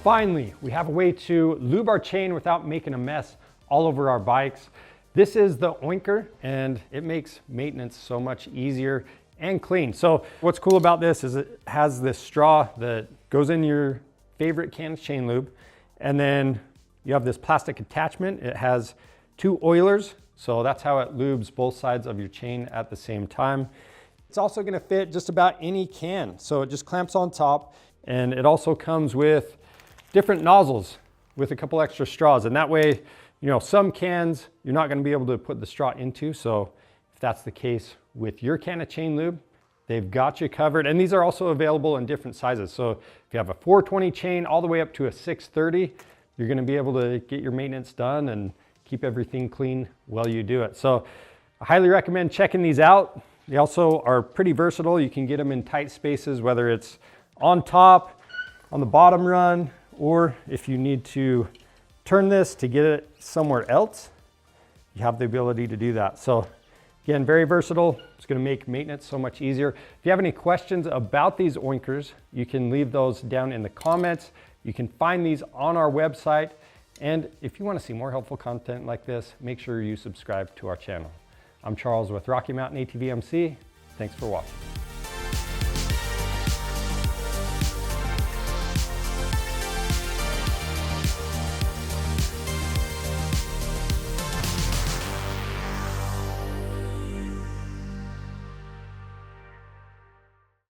finally, we have a way to lube our chain without making a mess all over our bikes. This is the Oinker, and it makes maintenance so much easier and clean. So what's cool about this is it has this straw that goes in your favorite can of chain lube, and then you have this plastic attachment. It has 2 oilers, so that's how it lubes both sides of your chain at the same time. It's also gonna fit just about any can, so it just clamps on top, and it also comes with different nozzles with a couple extra straws, and that way, you know, some cans you're not gonna be able to put the straw into, so if that's the case with your can of chain lube, they've got you covered. And these are also available in different sizes. So if you have a 420 chain all the way up to a 630, you're gonna be able to get your maintenance done and keep everything clean while you do it. So I highly recommend checking these out. They also are pretty versatile. You can get them in tight spaces, whether it's on top, on the bottom run, or if you need to turn this to get it somewhere else, you have the ability to do that. So again, very versatile. It's gonna make maintenance so much easier. If you have any questions about these Oinkers, you can leave those down in the comments. You can find these on our website. And if you wanna see more helpful content like this, make sure you subscribe to our channel. I'm Charles with Rocky Mountain ATV MC. Thanks for watching.